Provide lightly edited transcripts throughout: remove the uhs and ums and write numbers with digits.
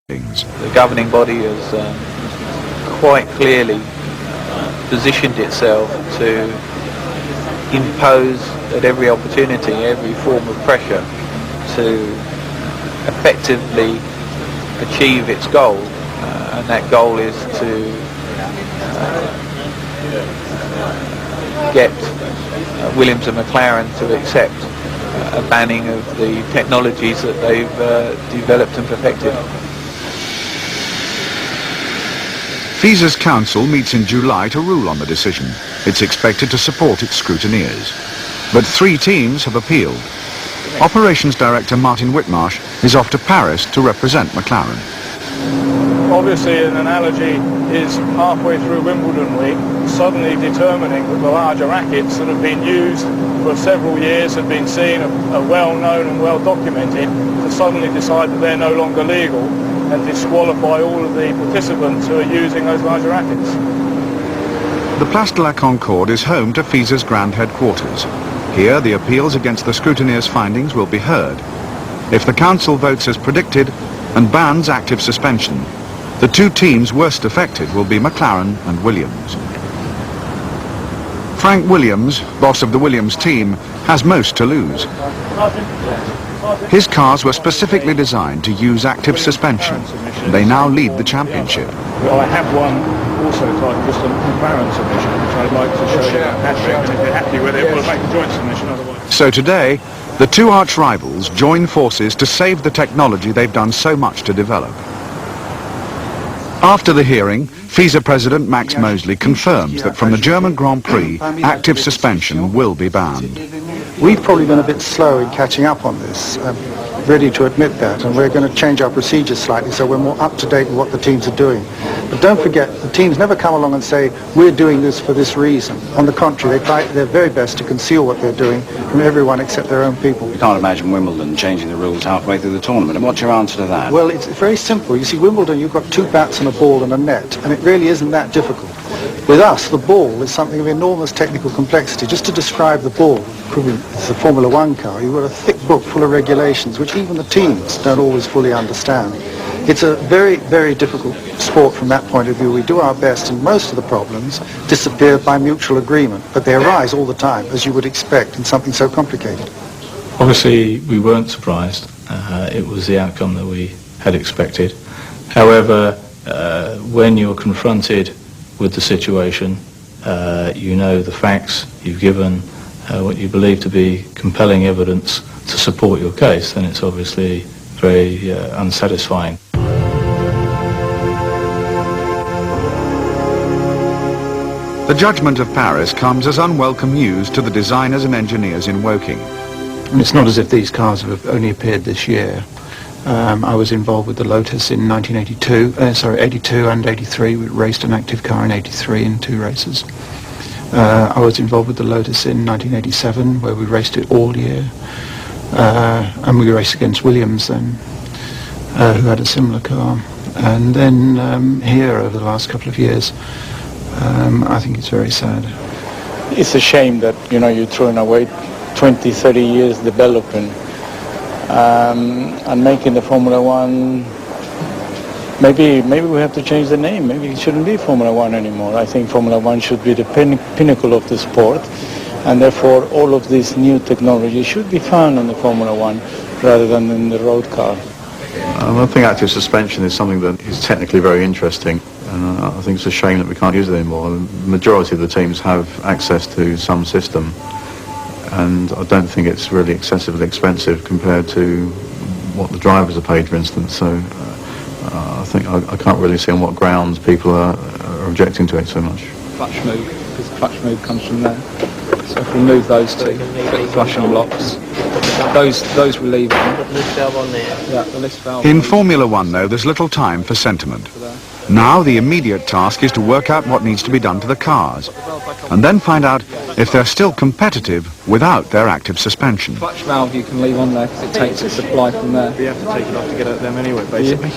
The governing body has quite clearly positioned itself to impose at every opportunity, every form of pressure to effectively achieve its goal, and that goal is to get Williams and McLaren to accept a banning of the technologies that they've developed and perfected. FISA's council meets in July to rule on the decision. It's expected to support its scrutineers. But 3 teams have appealed. Operations Director Martin Whitmarsh is off to Paris to represent McLaren. Obviously, an analogy is halfway through Wimbledon week, suddenly determining that the larger rackets that have been used for several years, have been seen, are well known and well documented, to suddenly decide that they're no longer legal and disqualify all of the participants who are using those larger rackets. The Place de la Concorde is home to FISA's grand headquarters. Here, the appeals against the scrutineers' findings will be heard. If the council votes as predicted and bans active suspension, the 2 teams worst affected will be McLaren and Williams. Frank Williams, boss of the Williams team, has most to lose. His cars were specifically designed to use active suspension. They now lead the championship. Well, I have one also titled just a McLaren submission, which I'd like to show you Patrick, and if you're happy with it, we'll make a joint submission otherwise. So today, the 2 arch rivals join forces to save the technology they've done so much to develop. After the hearing, FISA President Max Mosley confirms that from the German Grand Prix, active suspension will be banned. We've probably been a bit slow in catching up on this, ready to admit that, and we're going to change our procedures slightly so we're more up to date with what the teams are doing. But don't forget, the teams never come along and say, we're doing this for this reason. On the contrary, they try their very best to conceal what they're doing from everyone except their own people. You can't imagine Wimbledon changing the rules halfway through the tournament. And what's your answer to that? Well, it's very simple. You see, Wimbledon, you've got 2 bats and a ball and a net, and it really isn't that difficult. With us, the ball is something of enormous technical complexity. Just to describe the ball, it's a Formula 1 car, you've got a thick book full of regulations, which even the teams don't always fully understand. It's a very, very difficult sport from that point of view. We do our best, and most of the problems disappear by mutual agreement, but they arise all the time, as you would expect, in something so complicated. Obviously, we weren't surprised. It was the outcome that we had expected. However, when you're confronted with the situation, you know the facts, you've given what you believe to be compelling evidence to support your case, then it's obviously very unsatisfying. The judgment of Paris comes as unwelcome news to the designers and engineers in Woking. And it's not as if these cars have only appeared this year. I was involved with the Lotus in 82 and 83. We raced an active car in 83 in 2 races. I was involved with the Lotus in 1987, where we raced it all year. And we raced against Williams then, who had a similar car. And then here, over the last couple of years, I think it's very sad. It's a shame that, you're throwing away 20, 30 years developing and making the Formula 1. Maybe we have to change the name. Maybe it shouldn't be Formula 1 anymore. I think Formula 1 should be the pinnacle of the sport, and therefore all of this new technology should be found in the Formula 1 rather than in the road car. I think active suspension is something that is technically very interesting, and I think it's a shame that we can't use it anymore. The majority of the teams have access to some system, and I don't think it's really excessively expensive compared to what the drivers are paid, for instance. So I think I can't really see on what grounds people are objecting to it so much. Clutch move, because the clutch move comes from there. So if we remove those 2, put the clutch and locks, those relieve them. Put the lift valve on there. Yeah, the lift valve. In Formula 1, though, there's little time for sentiment. Now the immediate task is to work out what needs to be done to the cars, and then find out if they're still competitive without their active suspension. Clutch valve you can leave on there because it takes its supply from there. We have to take it off to get at them anyway, basically.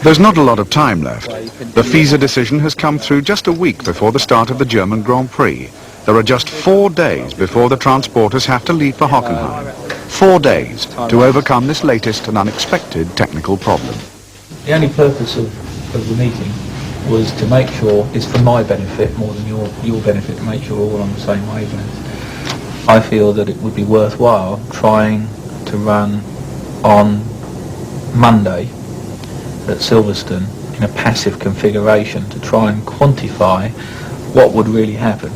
There's not a lot of time left. The FISA decision has come through just a week before the start of the German Grand Prix. There are just 4 days before the transporters have to leave for Hockenheim. 4 days to overcome this latest and unexpected technical problem. The only purpose of the meeting was to make sure, it's for my benefit more than your benefit, to make sure we're all on the same wavelength. I feel that it would be worthwhile trying to run on Monday at Silverstone in a passive configuration to try and quantify what would really happen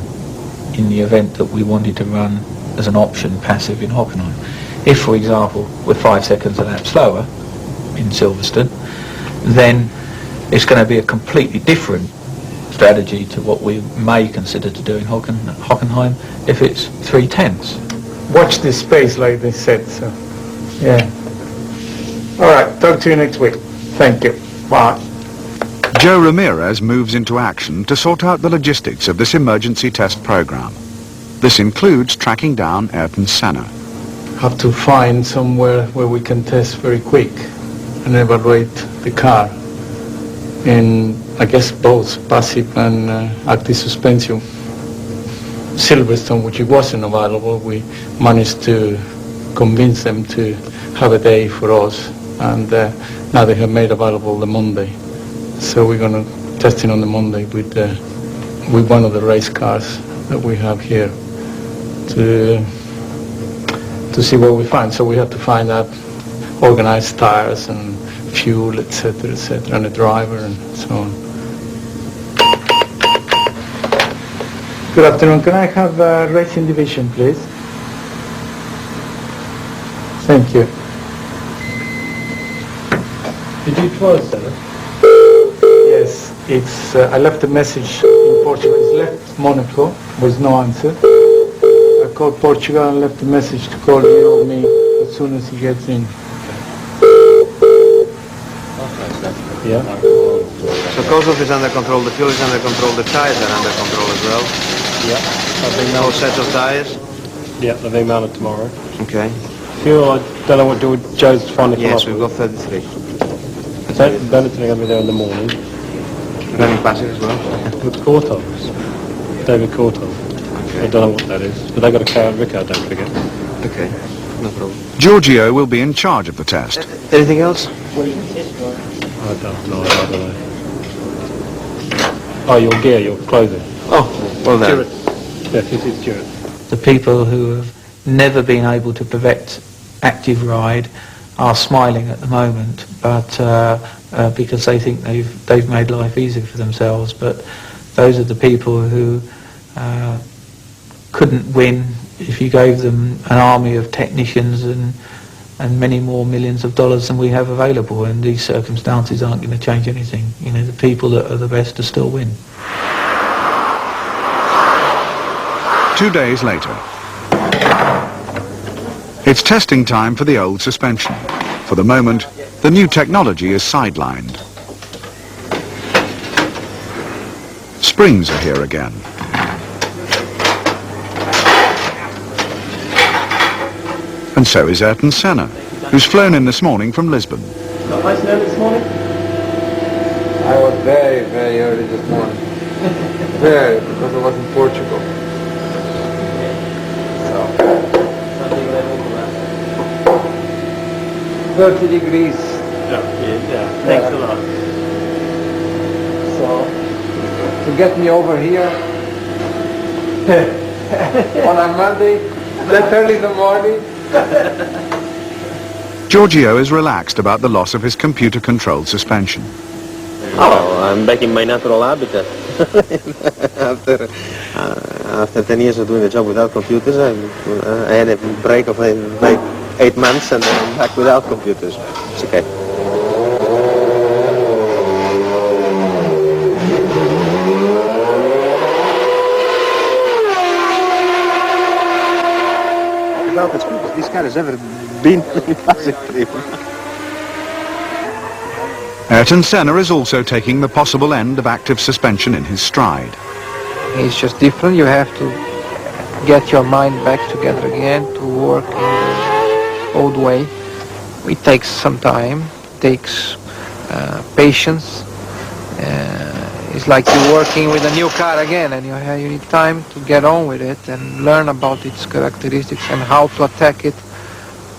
in the event that we wanted to run as an option passive in Hockenheim. If, for example, we're 5 seconds a lap slower in Silverstone, then it's going to be a completely different strategy to what we may consider to do in Hockenheim if it's 3/10. Watch this space, like they said. So, yeah. All right. Talk to you next week. Thank you. Bye. Joe Ramirez moves into action to sort out the logistics of this emergency test program. This includes tracking down Ayrton Senna. Have to find somewhere where we can test very quick and evaluate the car in, I guess, both passive and active suspension. Silverstone, which it wasn't available, we managed to convince them to have a day for us, and now they have made available the Monday. So we're going to test it on the Monday with one of the race cars that we have here to see what we find. So we have to find out organized tires and fuel, etc., and a driver and so on. Good afternoon. Can I have a racing division, please? Thank you. Did you try, Senna? Yes, it's. I left a message in Portugal. It's left Monaco with no answer. I called Portugal and left a message to call you or me as soon as he gets in. Yeah. So Kozlov is under control, the fuel is under control, the tires are under control as well. Yeah. No sets of tires. Yeah, they're being mounted tomorrow. Okay. Fuel, I don't know what Joe's finding. Yes, we've got 33. Bennett's going to be there in the morning. Running passive as well. With Kortov's. David Kortov. Okay. I don't know what that is, but they've got a car at Rickard, don't forget. Okay, no problem. Giorgio will be in charge of the test. Anything else? I don't know. Oh, your gear, your clothing. Oh, well done. Yeah, this is Stuart. The people who have never been able to perfect active ride are smiling at the moment, but because they think they've made life easier for themselves. But those are the people who couldn't win if you gave them an army of technicians and many more millions of dollars than we have available. And these circumstances aren't going to change anything. You know, the people that are the best to still win. 2 days later. It's testing time for the old suspension. For the moment, the new technology is sidelined. Springs are here again. And so is Ayrton Senna, who's flown in this morning from Lisbon. Got my snow this morning? I was very, very early this morning. Very, because I was in Portugal. 30 degrees. Yeah. Thanks a lot. So, to get me over here on a Monday, that early in the morning. Giorgio is relaxed about the loss of his computer-controlled suspension. Oh, I'm back in my natural habitat. After 10 years of doing the job without computers, I had a break of like 8 months and then I'm back without computers. It's okay. Without the computers, this car has ever been positive. Ayrton Senna is also taking the possible end of active suspension in his stride. It's just different. You have to get your mind back together again to work in the old way. It takes some time, takes patience. It's like you're working with a new car again, and you need time to get on with it and learn about its characteristics and how to attack it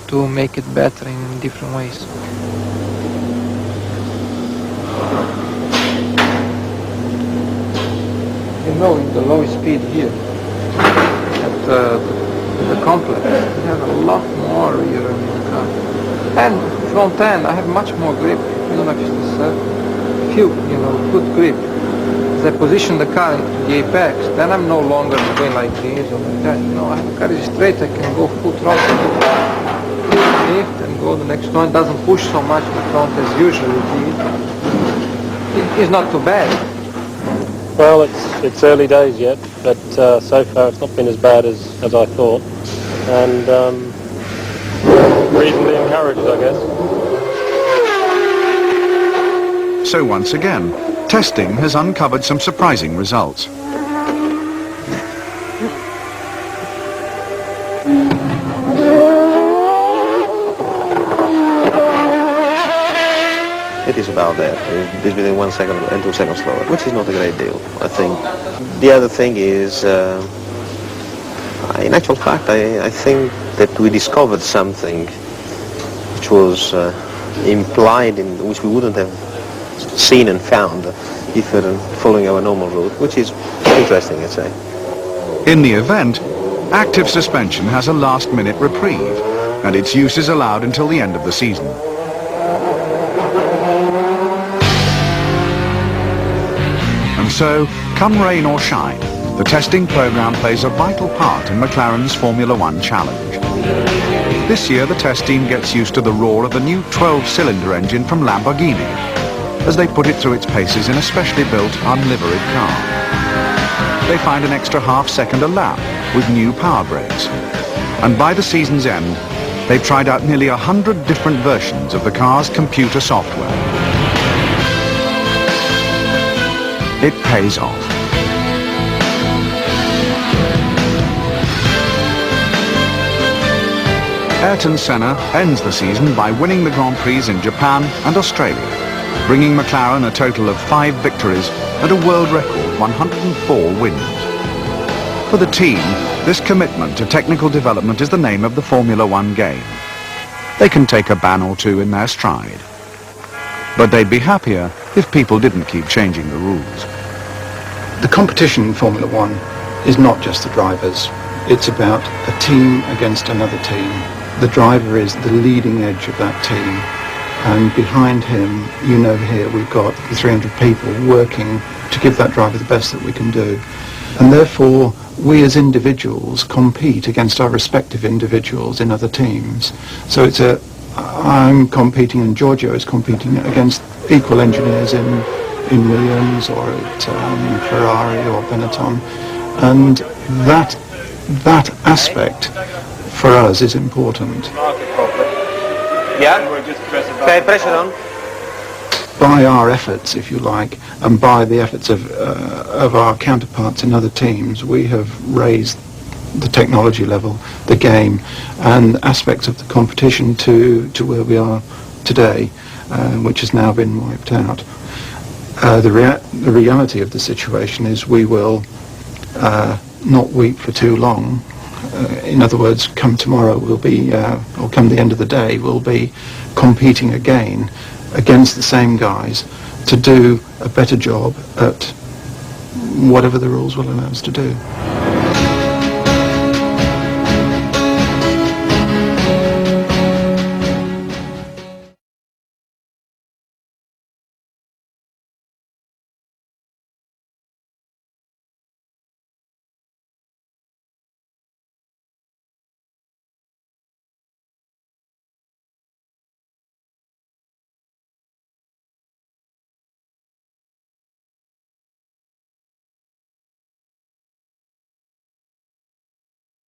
to make it better in different ways. know, in the low speed here, at the complex, we have a lot more rear end in the car. And front end, I have much more grip. I don't know if it's a few, good grip. As I position the car in the apex, then I'm no longer going like this or like that. I have a car is straight, I can go full throttle, lift and go the next one. It doesn't push so much the front as usually it is. It's not too bad. Well, it's early days yet, but so far it's not been as bad as I thought, and reasonably encouraged, I guess. So once again, testing has uncovered some surprising results. It is about that. It's between 1 second and 2 seconds slower, which is not a great deal, I think. The other thing is, in actual fact, I think that we discovered something which was implied in which we wouldn't have seen and found if we were following our normal route, which is interesting, I'd say. In the event, active suspension has a last-minute reprieve, and its use is allowed until the end of the season. And so, come rain or shine, the testing program plays a vital part in McLaren's Formula One challenge. This year, the test team gets used to the roar of the new 12-cylinder engine from Lamborghini, as they put it through its paces in a specially built, unliveried car. They find an extra half-second a lap with new power brakes. And by the season's end, they've tried out nearly 100 different versions of the car's computer software. It pays off. Ayrton Senna ends the season by winning the Grand Prix in Japan and Australia, bringing McLaren a total of 5 victories and a world record 104 wins. For the team, this commitment to technical development is the name of the Formula One game. They can take a ban or two in their stride. But they'd be happier if people didn't keep changing the rules. The competition in Formula One is not just the drivers. It's about a team against another team. The driver is the leading edge of that team. And behind him, here we've got 300 people working to give that driver the best that we can do. And therefore, we as individuals compete against our respective individuals in other teams. So I'm competing and Giorgio is competing against equal engineers in Williams or at Ferrari or Benetton. And that aspect for us is important. Yeah? Okay, pressure on. By our efforts, if you like, and by the efforts of our counterparts in other teams, we have raised the technology level, the game, and aspects of the competition to where we are today, which has now been wiped out. The reality of the situation is we will not weep for too long. In other words, come tomorrow we'll be, or come the end of the day, we'll be competing again against the same guys to do a better job at whatever the rules will allow us to do.